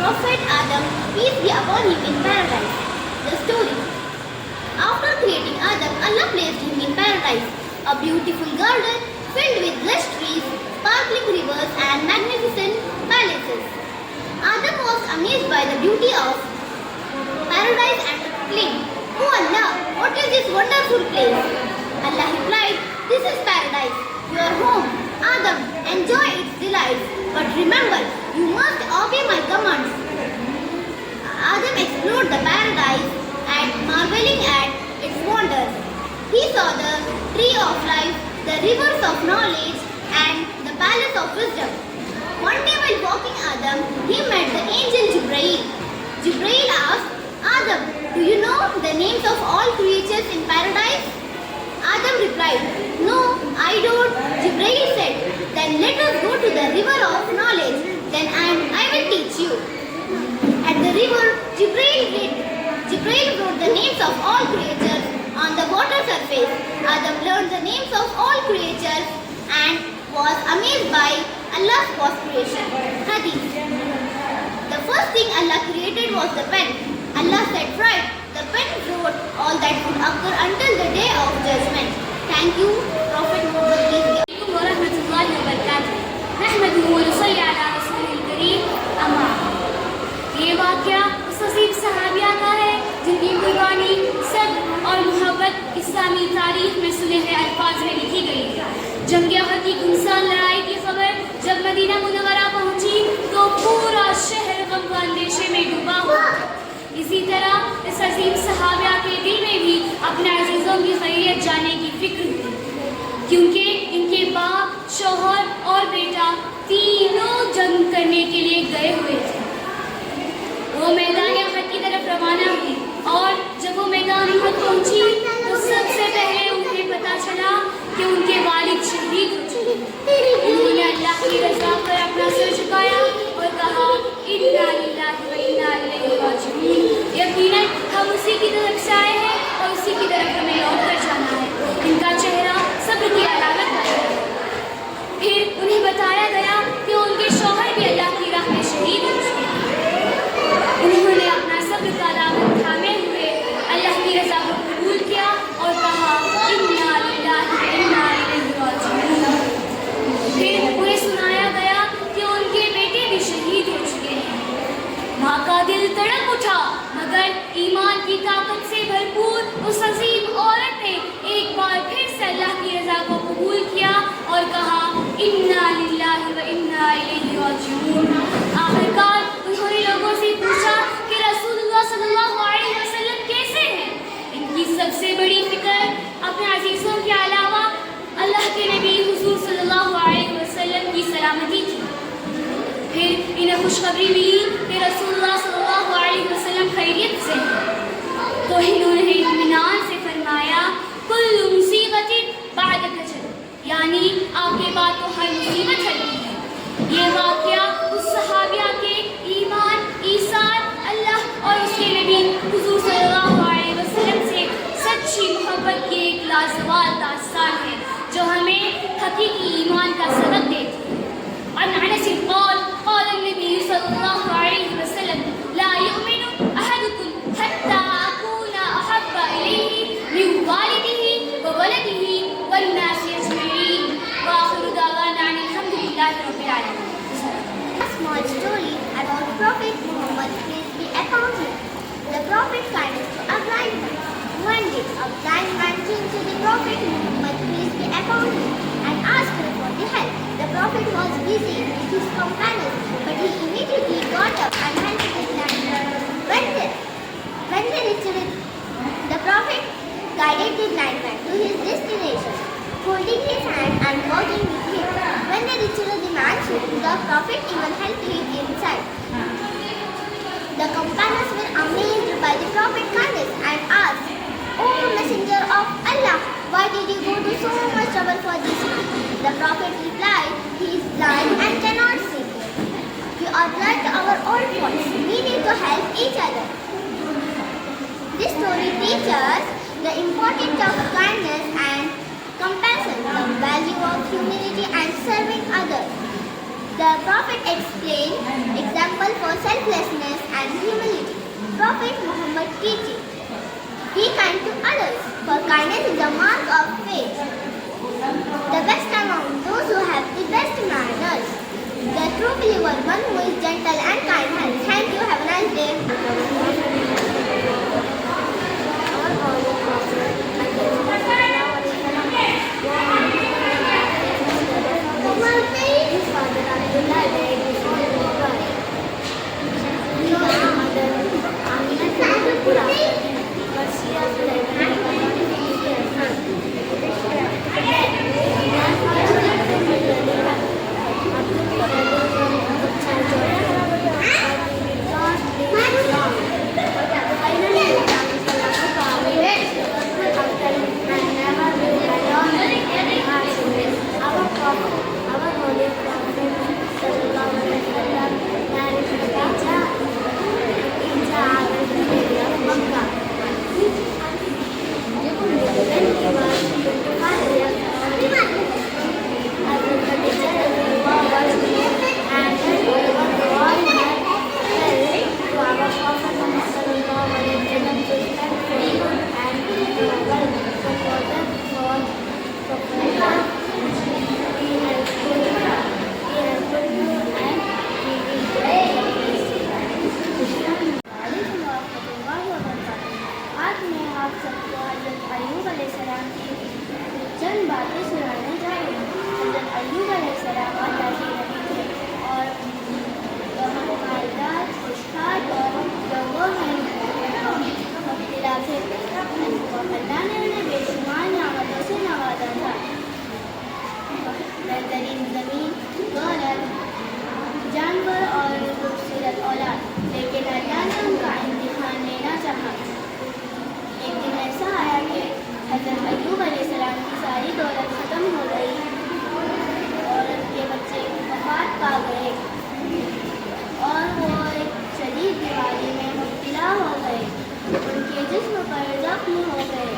Prophet Adam, peace be upon him, in paradise. The story. After creating Adam, Allah placed him in paradise, a beautiful garden filled with lush trees, sparkling rivers and magnificent palaces. Adam was amazed by the beauty of paradise and exclaimed, "Oh Allah, what is this wonderful place?" Allah replied, "This is paradise, your home. Adam, enjoy its delights, but remember, you must obey my commands." Adam explored the paradise and marveling at its wonders. He saw the tree of life, the rivers of knowledge, and the palace of wisdom. One day while walking Adam, he met the angel Jibreel. Jibreel asked, "Adam, do you know the names of all creatures in paradise?" Adam replied, "No, I don't." Jibreel said, "Then let us go to the river of knowledge, then I will teach you." At the river, Jibreel wrote the names of all creatures on the water surface. Adam learned the names of all creatures and was amazed by Allah's vast creation. Hadith. The first thing Allah created was the pen. Allah said, "Right, the pen wrote all that would occur until the day of judgment." Thank you, Prophet Muhammad. warahmatullahi wabarakatuh. नहमदुहु व नसल्ली अला रसूलिल करीम, अम्मा। ये वाक़या उस अज़ीम सहाबिया का है जिनकी कुर्बानी, सब्र और मोहब्बत इस्लामी तारीख में सुनहरे अल्फाज में लिखी गई है। जंग अहद की गुमसान लड़ाई की खबर जब मदीना मुनव्वरा पहुंची तो पूरा शहर गम व अंदेशे में डूबा हुआ। इसी तरह इस अजीम सहाबिया के दिल में भी अपने अजीजों की खैरियत जानने की फिक्र हुई, क्योंकि इनके बाप, शौहर और बेटा तीनों जंग करने के लिए गए हुए थे। वो मैदान अहद की तरफ रवाना हुई और जब वो मैदान अहद पहुंची तो सबसे पहले उन्हें पता चला कि उनके वालिद शहीद हो चुके। उन्होंने अल्लाह की रज़ा पर अपना सर झुकाया और कहा, इन्ना लिल्लाहि व इन्ना इलैहि राजिऊन। यकीनन हम उसी की तरफ से आए हैं और उसी की तरफ हमें लौट कर जाना है। इनका चेहरा सब्र की अलामत बन गया। फिर उन्हें बताया गया कि उनके शौहर भी अल्लाह की राह में शहीद हो चुके हैं। उन्होंने अपना सब्र का दामन थामे हुए अल्लाह की रज़ा को कबूल किया और कहा, इन्ना लिल्लाहि व इन्ना इलैहि राजिऊन। फिर उन्हें सुनाया गया कि उनके बेटे भी शहीद हो चुके हैं। माँ का दिल तड़प उठा, मगर ईमान की ताकत से भरपूर उस अजीम औरत ने एक बार फिर से अल्लाह की रज़ा को कबूल किया और कहा, इन्ना लिल्लाहि व इन्ना इलैहि राजिऊन। आखिरकार उन्होंने लोगों से पूछा कि रसूलुल्लाह सल्लल्लाहु अलैहि वसल्लम कैसे हैं। इनकी सबसे बड़ी फिक्र अपने अजीजों के अलावा अल्लाह के नबी हुजूर सल्लल्लाहु अलैहि वसल्लम की सलामती थी। फिर इन्हें खुशखबरी मिली कि रसूलुल्लाह सल्लल्लाहु अलैहि वसल्लम खैरियत से हैं, तो इन्होंने इत्मीनान से फरमाया, कुल्लु मुसीबतिन बअदक अजल, यानी आपके बाद तो हर मुसीबत हल्की है। ये वाक़या उस सहाबिया के ईमान, ईसान, अल्लाह और उसके नबी हुजूर सल्लल्लाहु अलैहि वसल्लम से सच्ची मोहब्बत की एक लाजवाब दास्तान है जो हमें हकीकी ईमान का सबक देती है। अन अनस क़ाल क़ाल नबी सल्लल्लाहु अलैहि वसल्लम, ला युमिनु अहदुकुम हत्ता अकूना अहब्बा इलैहि मिन वालिदिही व वलदिही वन नासि अजमईन। व आखिरु दावाना अनिल हम्दुलिल्लाहि रब्बिल आलमीन। A small story about Prophet Muhammad, peace be upon him. The Prophet guided to a blind man. One day, a blind man came to the Prophet Muhammad, peace be upon him, and asked him for the help. The Prophet was busy with his companions, but he immediately got up and helped the blind man. When they reached it, the Prophet guided the blind man to his destination, holding his hand and walking with him. When they reached the mansion, the Prophet even helped him inside. The companions were amazed by the Prophet's kindness and asked, "O Messenger of Allah, why did you go to so much trouble for this man?" The Prophet replied, "He is blind and cannot see. We are like our old boys. We need to help each other." This story teaches the importance of kindness and compassion, the value of humility and serving others. The Prophet explained example for selflessness and humility. Prophet Muhammad teaching. Be kind to others, for kindness is a mark of faith. The best among those who have the best manners. The true believer, one who is gentle and kind. Thank you. Have a nice day. आज मैं आप सबको हज़रत अय्यूब अलैहिस्सलाम की चंद बातें सुनाने जा रही हूँ। हज़रत अय्यूब अलैहिस्सलाम अल्लाह के नबी थे और वह मालदार, खुशहाल और लोगों में मुब्तला थे। अल्लाह ने उन्हें बेशुमार नियामतों से नवाजा था। बेहतरीन ज़मीन, दौलत, जानवर और खूबसूरत औलाद, लेकिन अल्लाह ने उनका इम्तिहान लेना चाहा। एक दिन ऐसा आया कि हज़रत अय्यूब अलैहिस्सलाम की सारी दौलत ख़त्म हो गई और उनके बच्चे वफ़ात पा गए और वो एक शदीद बीमारी में मुब्तला हो गए। उनके जिस्म पर जख्म हो गए।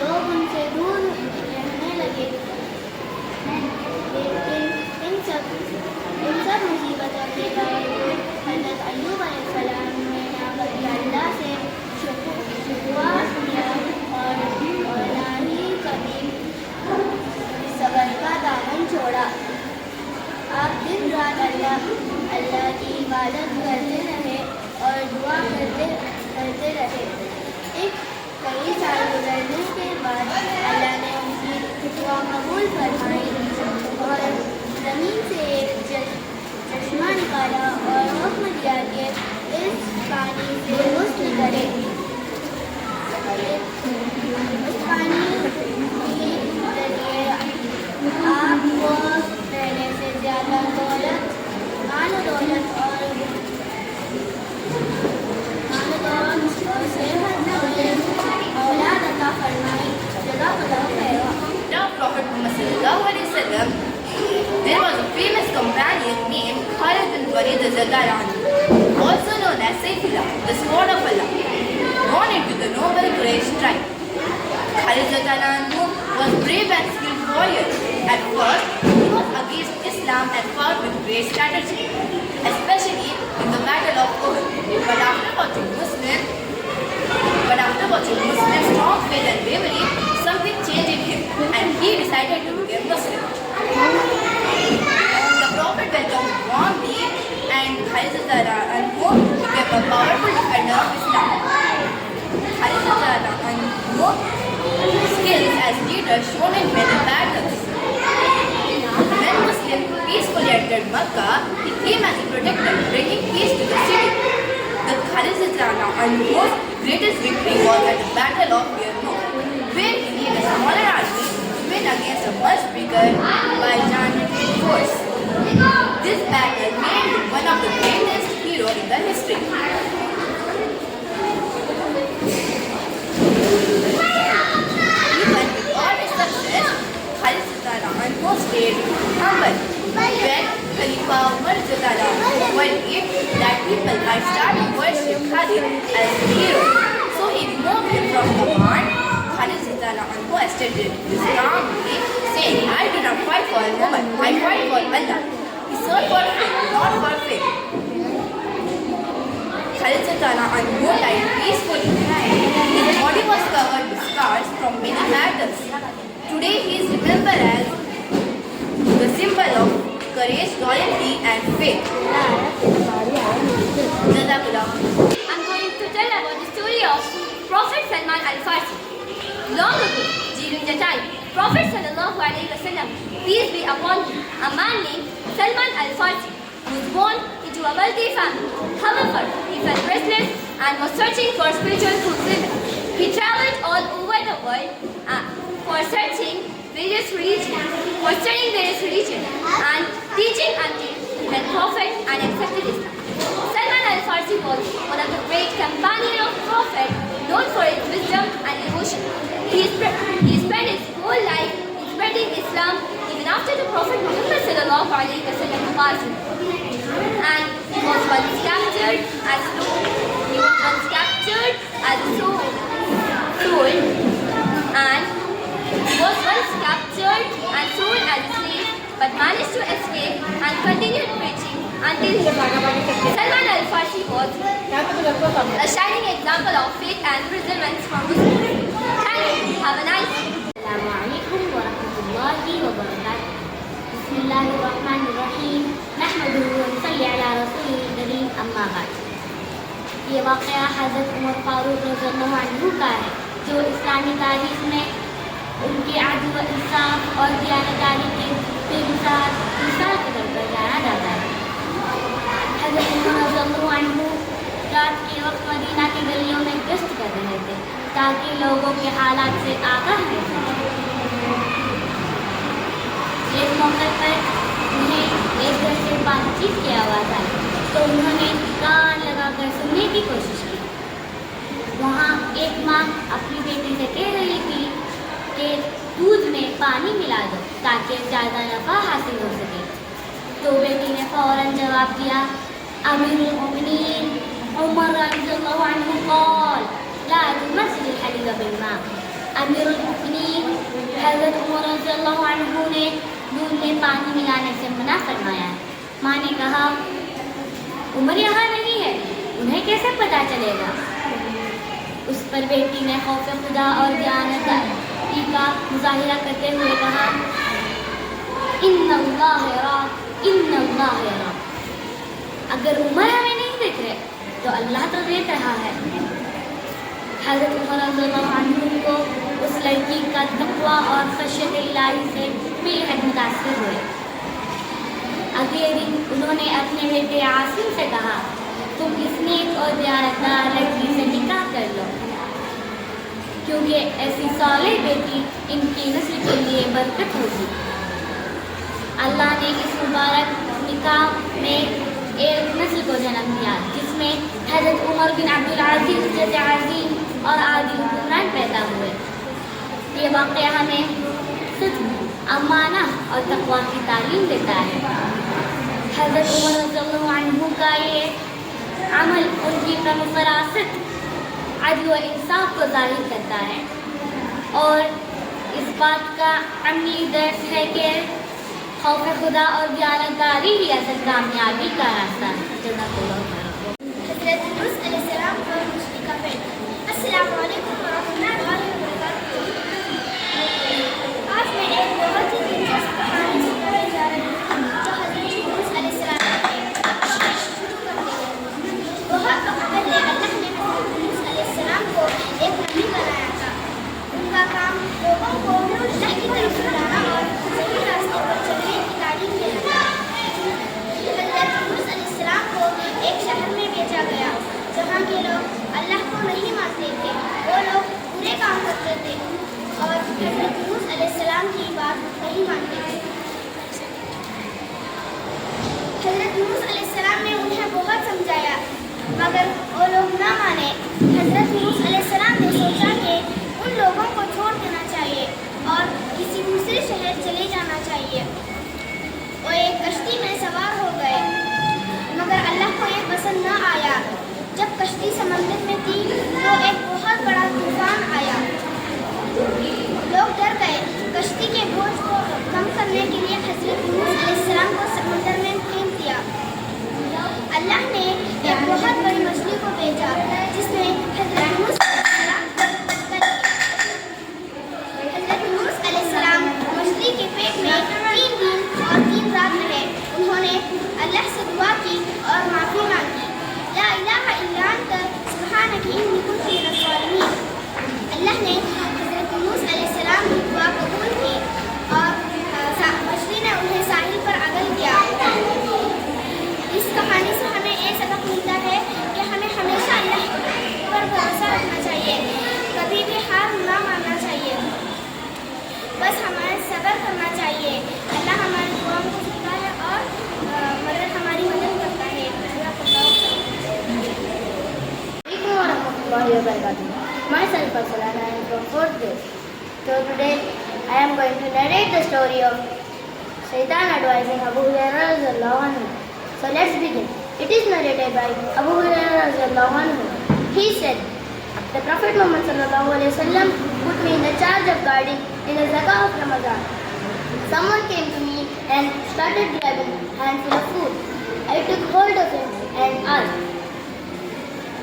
लोग उनसे दूर रहने लगे। लेकिन इन सब मुसीबतों के बावजूद हज़रत अय्यूब अलैहिस्सलाम ने अल्लाह से शुक्र किया और ना ही कभी सब्र का दामन छोड़ा। आप दिन रात अल्लाह की इबादत करते रहे और दुआ करते रहे। कई साल गुजरने के बाद अल्लाह ने उनकी दुआ कबूल फरमाई और ज़मीन से एक चश्मा निकाला और हुक्म दिया कि इस पानी से गुस्ल करें। उस पानी के जरिए आपको पहले से ज़्यादा माल दौलत और सेहत औलाद अता फरमाई। जज़ाकल्लाह Khaira. Now Prophet Muhammad sallallahu alaihi wasallam, there was a famous companion named Khalid bin Walid radhiyallahu anhu, also known as Saifullah, the sword of Allah, born into the noble Quraysh tribe. Khalid radhiyallahu anhu was brave and skilled warrior. At first, he was against Islam and fought with great strategy, especially in the battle of Uhud. But after watching Muslims' strong faith and bravery, something changed in him, and he decided to become Muslim. The Prophet welcomed him warmly, and Khalid radhiyallahu anhu became a powerful defender of Islam. Khalid radhiyallahu anhu's skills as leader shown in many battles. When Muslims peacefully entered Makkah, he came as a protector, bringing peace to the city. The Khalid radhiyallahu anhu's greatest victory was at the Battle of Yarmouk, where he led a smaller army to win against a much bigger Byzantine force. This battle made him one of the greatest heroes in the history. Even with all his success, Khalid radhiyallahu anhu stayed humble. When Khalifa Umar radhiyallahu anhu worried that people might start to worship Khalid as a hero, so he removed him from command. Khalid radhiyallahu anhu stated this calmly, saying, I do not fight for a woman, I fight for Allah. He sought for fame, not for fame. Khalid Anhu died peacefully. His body was covered with scars from many battles. Today he is remembered as the symbol of courage, loyalty and faith. Jazakallah. I'm going to tell about the story of Prophet Salman Al-Farsi. Long ago, during the time, Prophet Sallallahu Alaihi Wasallam, peace be upon him, a man named Salman Al-Farsi, was born into a wealthy family. However, he felt restless and was searching for spiritual fulfillment. He traveled all over the world for studying various religions and teaching until he met Prophet and accepted Islam. Salman Al-Farsi was one of the great companions of Prophet, known for his wisdom and devotion. He spent his whole life in spreading Islam even after the Prophet Muhammad sallallahu alaihi wasallam passed away. And he was once captured as sold as a slave, but managed to escape and continued preaching until his death. Salman Al-Farsi was a shining example of faith and perseverance for Muslims. Thank you. Have a nice day. السلام عليكم ورحمة الله وبركاته. بسم الله الرحمن الرحیم نحمده ونصلی علی رسول الکریم اما بعد. یہ واقعہ حضرت عمر فاروق رضی اللہ عنہ کا ہے جو اسلامی تاریخ میں ان کے عدل و انصاف اور دیانتداری کے بے مثال کے طور پر جانا جاتا ہے. حضرت عمر رضی اللہ عنہ رات کے وقت مدینہ کی گلیوں میں گشت کر رہے تھے تاکہ لوگوں کے حالات سے آگاہ رہ سکیں. ایک موقع پر انہیں ایک گھر سے بات چیت کی آواز آئی تو انہوں نے کان لگا کر سننے کی کوشش کی. وہاں ایک ماں اپنی بیٹی سے کہہ رہی تھی کہ دودھ میں پانی ملا دو تاکہ زیادہ نفع حاصل ہو سکے. تو بیٹی نے فوراً جواب دیا امیر المؤمنین عمر رضی اللہ عنہ قال لا تمثل الحليب بالماء. امیر المؤمنین حضرت عمر رضی اللہ عنہ نے دودھ میں پانی ملانے سے منع فرمایا ہے. ماں نے کہا عمر یہاں نہیں ہے, انہیں کیسے پتہ چلے گا؟ اس پر بیٹی نے خوف خدا اور دیانتداری کا مظاہرہ کرتے ہوئے کہا ان اللہ یراک ان اللہ یراک. اگر عمر ہمیں نہیں دیکھ رہے تو اللہ تو دیکھ رہا ہے. حضرت عمر رضی اللہ عنہ کو اس لڑکی کا تقویٰ اور خشیت الہی سے بے حد متاثر ہوئے. اگلے دن انہوں نے اپنے بیٹے عاصم سے کہا تم اس نیک اور دیانتدار لڑکی سے نکاح کر لو کیونکہ ایسی صالح بیٹی ان کی نسل کے لیے برکت ہوگی. اللہ نے اس مبارک نکاح میں ایک نسل کو جنم دیا جس میں حضرت عمر بن عبد العزیز جیسے عظیم اور عادل حکمران پیدا ہوئے. یہ واقعہ ہمیں صدق, امانہ اور تقویٰ کی تعلیم دیتا ہے. حضرت عمر رضی اللہ عنہ کا یہ عمل ان کی فراست, عدل و انصاف کو ظاہر کرتا ہے اور اس بات کا عملی درس ہے کہ خوف خدا اور دیانتداری ہی اصل کامیابی کا راستہ ہے. جزاک اللہ خیر. حضرت یونس علیہ السلام کا مشرق کا پیٹ. السلام علیکم ورحمۃ اللہ وبرکاتہ. آج میں ایک بہت ہی دلچسپ کہانی سنانے جا رہی ہوں جو حضرت یونس علیہ السلام کے شروع کرتے ہیں. بہت وقت پہلے اللہ نے حضرت یونس علیہ السلام کو ایک نبی بنایا تھا. ان کا کام لوگوں کو اللہ کی طرف بلانا اور صحیح راستے پر چلنے کی تعلیم دینا تھا. حضرت یونس علیہ السلام کو ایک شہر میں بھیجا گیا جہاں کے لوگ اللہ کو نہیں مانتے تھے. وہ لوگ برے کام کرتے تھے اور حضرت یونس علیہ السلام کی بات نہیں مانتے تھے. حضرت یونس علیہ السلام نے انہیں بہت سمجھایا مگر وہ لوگ نہ مانے. حضرت یونس علیہ السلام نے سوچا کہ ان لوگوں کو چھوڑ دینا چاہیے اور کسی دوسرے شہر چلے جانا چاہیے. وہ ایک کشتی میں سوار ہو گئے مگر اللہ کو یہ پسند نہ آیا. جب کشتی سمندر میں تھی تو ایک بہت بڑا طوفان آیا. لوگ ڈر گئے. کشتی کے بوجھ کو warahmatullahi wabarakatuh. Myself Arsalan, I am from 4th grade. So today I am going to narrate the story of Shaitan advising Abu Hurairah radhiyallahu anhu. So let's begin. It is narrated by Abu Hurairah radhiyallahu anhu. He said, the Prophet Muhammad sallallahu alaihi wasallam put me in the charge of guarding in the zakah of Ramadan. Someone came to me and started grabbing a handful of food. I took hold of him and asked,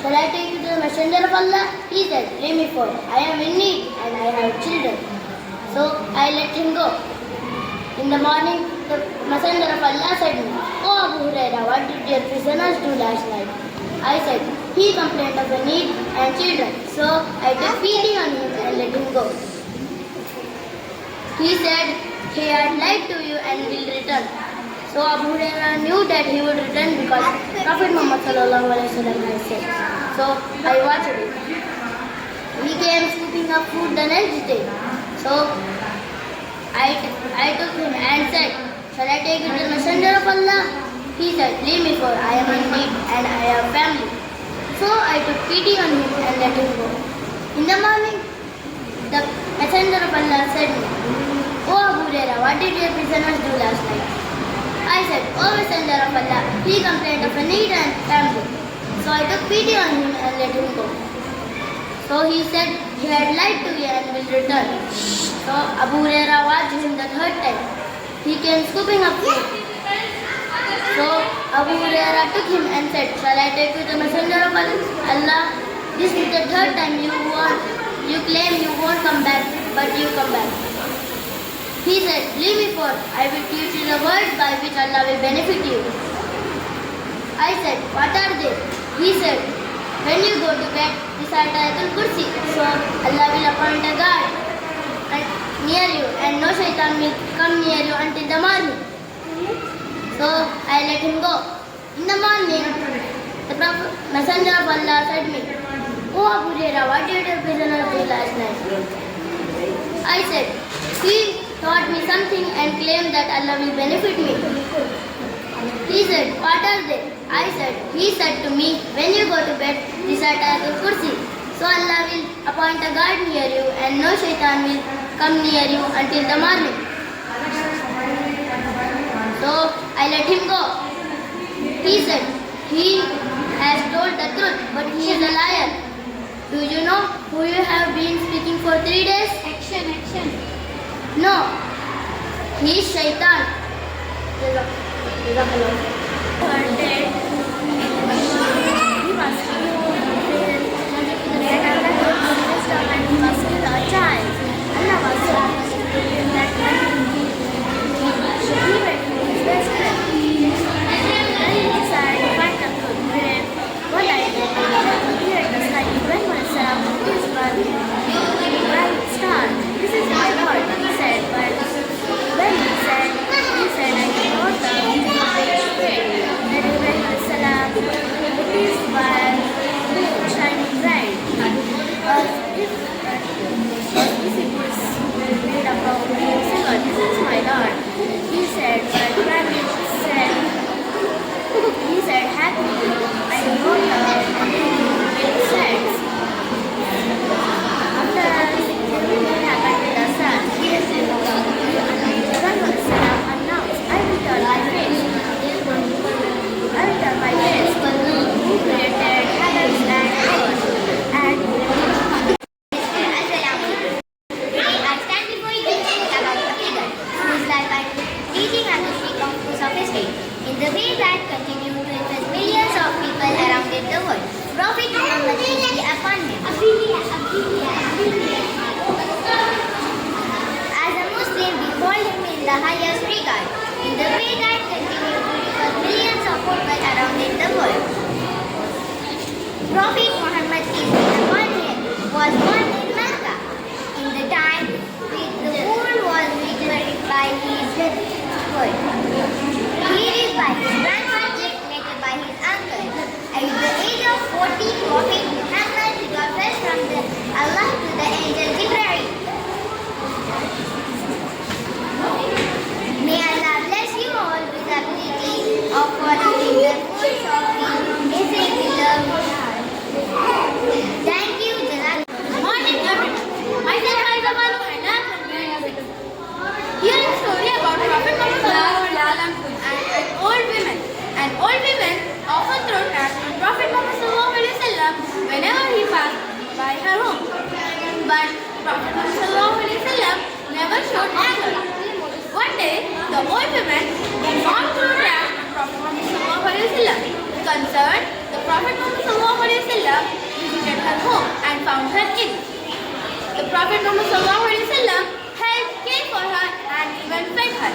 shall I take you to the Messenger of Allah? He said, leave me for I am in need and I have children. So I let him go. In the morning, the Messenger of Allah said to me, O Abu Hurairah, what did your prisoners do last night? I said, he complained of a need and children. So I took pity on him and let him go. He said, he had lied to you and will return. So Abu Hurairah knew that he would return because Prophet Muhammad sallallahu alaihi wasallam had said. So I watched it. He came scooping up food the next day. So I took him and said, shall I take you to the Messenger of Allah? He said, leave me for I am in need and I have family. So I took pity on him and let him go. In the morning, the Messenger of Allah said to me, O Abu Hurairah, what did your prisoners do last night? I said, O Messenger of Allah, he complained of a need and family. So I took pity on him and let him go. So he said he had lied to you and will return. So Abu Hurairah watched him the third time. He came scooping up food. So Abu Hurairah took him and said, shall I take you to the Messenger of Allah? This is the third time you claim you won't come back, but you come back. He said, leave me for I will teach you the words by which Allah will benefit you. I said, what are they? He said, when you go to bed, recite Ayatul Kursi, so Allah will appoint a guard near you and no shaitan will come near you until the morning. So I let him go. In the morning, the Messenger of Allah said to me, O Abu Hurairah, what did your prisoners do last night? I said, he taught me something and claimed that Allah will benefit me. He said, what are they? I said, he said to me, when you go to bed, recite Ayatul Kursi. So Allah will appoint a guard near you and no shaitan will come near you until the morning. So I let him go. He said, he has told the truth, but he is a liar. Do you know who you have been speaking for 3 days? Action. No, he is shaitan. This is my Lord, he said, but when he said, I know the that Ibrahim salam, it is by shining bright. If it is made about saying, God, this is my Lord, he said, but when he said, happy, I know the it says. After everything happened with the sun, Ibrahim salam announced, I will turn my face. I will turn my face to who created heavens and earth. And Today I stand before you to speak about a figure whose life I teaching and the speak of course of history in the way that continue to influence millions of people around the world. Prophet Muhammad peace be upon him. As a Muslim, we hold him in the highest regard in the way that continue to influence millions of people around the world. Prophet Muhammad peace be upon him was born in Mecca in the time when the world was regulated by his word. He is by his grandfather, later by his uncle. At the age of 40, Prophet Muhammad got rest from Allah to the angel Jibreel. May Allah bless you all with ability around her ill. The Prophet Muhammad helped, cared for her, and even fed her.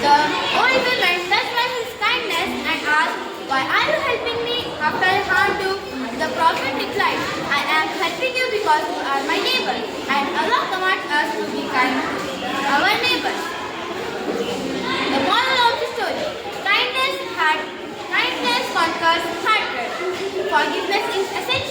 The old woman touched by his kindness and asked, "Why are you helping me after I harmed you?" The Prophet replied, "I am helping you because you are my neighbor, and Allah commands us to be kind to our neighbors." The moral of the story: kindness conquers hatred. Forgiveness is essential